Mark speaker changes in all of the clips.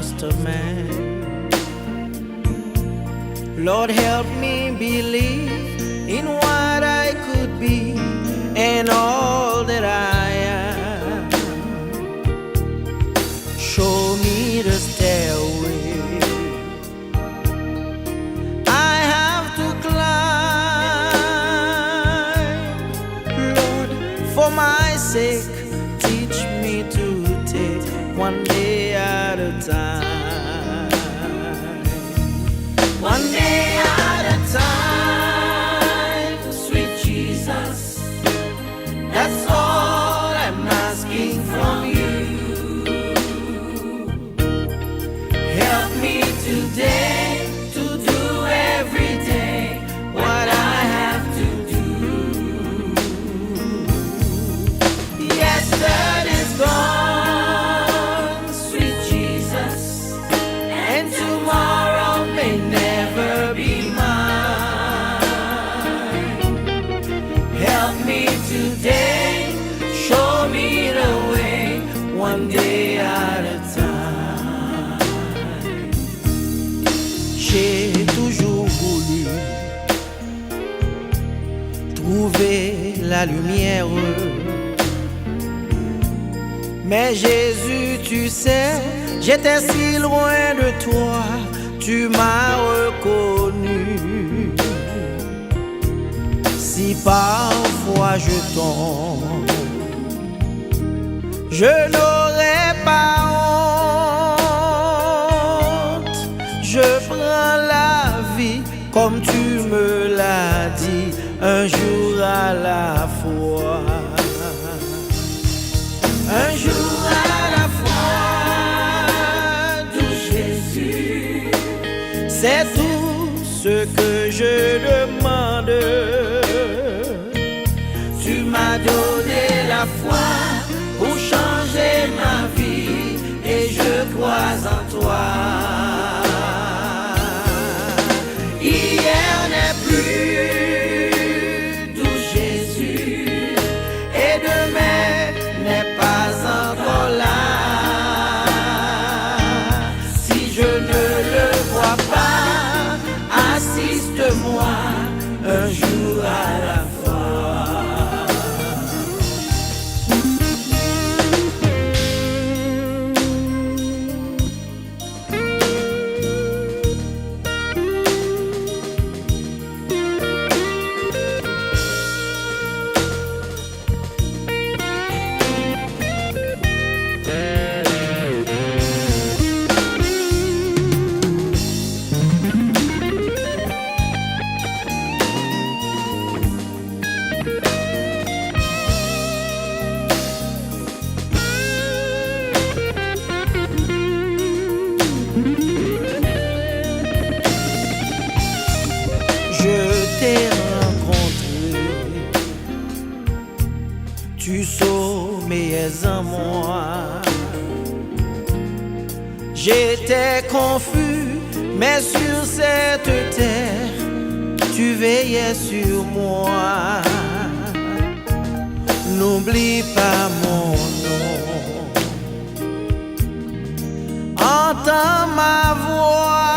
Speaker 1: just a man. Lord, help me believe in what I could be and all that I am. Show me the stairway I have to climb. Lord, for my sake, teach me to take one day at a time. One day at a time, sweet Jesus, that's all I'm asking from you. Help me today to do every day what I have to do. Yesterday's gone, sweet Jesus, and tomorrow may never be mine. Help me today, show me the way, one day at a time. J'ai toujours voulu trouver la lumière, mais Jésus, tu sais, j'étais si loin de toi, tu m'as reconnu. Si parfois je tombe, je n'aurai pas honte. Je prends la vie comme tu me l'as dit, un jour à la fois. Un jour à la fois, doux Jésus, c'est tout ce que je demande. Tu m'as donné la foi pour changer ma vie et je crois en toi. Hier n'est plus, doux Jésus, et demain n'est pas encore là. Si je ne le vois pas, assiste-moi un jour à la fois. Je t'ai rencontré, tu sommeillais en moi. J'étais confus, mais sur cette terre, tu veillais sur moi. N'oublie pas mon nom, entends ma voix,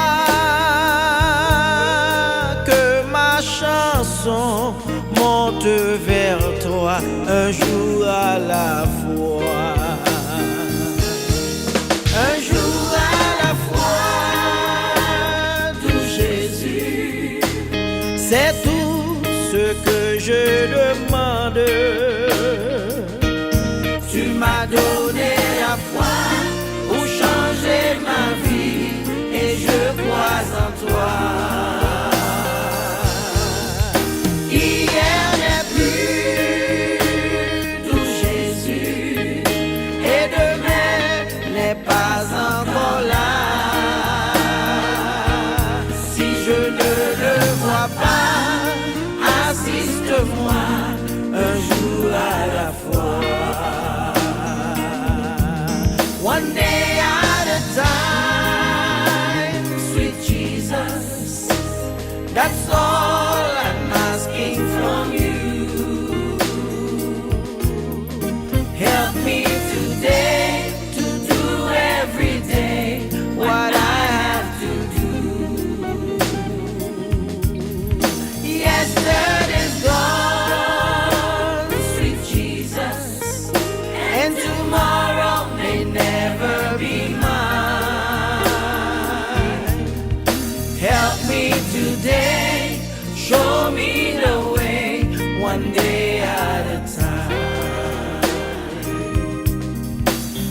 Speaker 1: que ma chanson monte vers toi un jour à la fois. Un jour à la fois, doux Jésus, c'est tout ce que je demande. Tu m'as donné la foi pour changer ma vie et je crois en toi. Hier n'est plus, doux Jésus, et demain n'est pas encore là. Si je ne le vois pas, assiste-moi un jour à la fois. One day at a time, sweet Jesus, that's all I'm asking from you. Help me today to do every day me the way, one day at a time.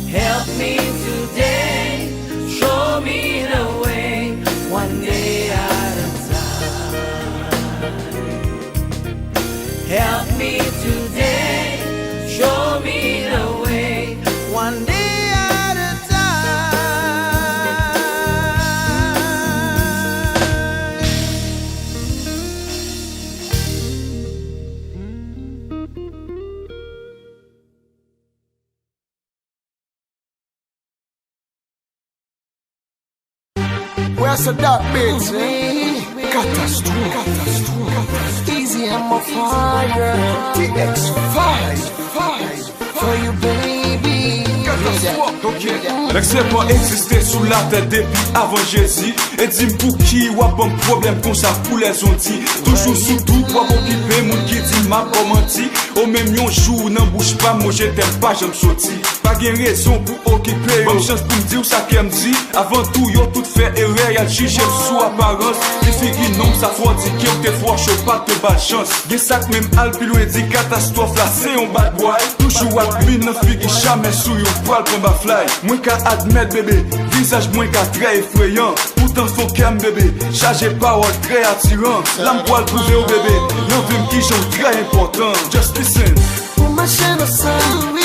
Speaker 1: Help me today, show me the way, one day at a time. Help me today, show me the way, one day.
Speaker 2: Where's the dark bits, eh? Catastrophe. Easy, I'm a fire. TX5 for you, baby.
Speaker 3: L'excès pas existé sous la tête depuis avant Jésus. Et dis pour qui ou un problème comme ça pour les ondits. Toujours sous tout pour occuper mon qui dit m'a pas menti. Au même yon jour n'en bouge pas, moi je t'aime pas, j'aime sorti. Pas gain raison pour occuper. Bonne chance pour me dire ça qu'elle me dit. Avant tout yo tout fait erreur, y'a jugé sous apparence. Les filles non ça faut dire qu'il te faut chaud pas de bad chance. Gen sac même al plus loin dit catastrophe là c'est un bad boy. Toujours à mine nan fille jamais sous yon poil pour ma fly. Moins qu'à admettre bébé, visage moins qu'à très effrayant. Pourtant faut qu'aime bébé, chargé parole très attirant. L'âme poil prouvé au bébé, l'envie qui j'en très important. Just listen.
Speaker 2: Pour ma chaîne au sein.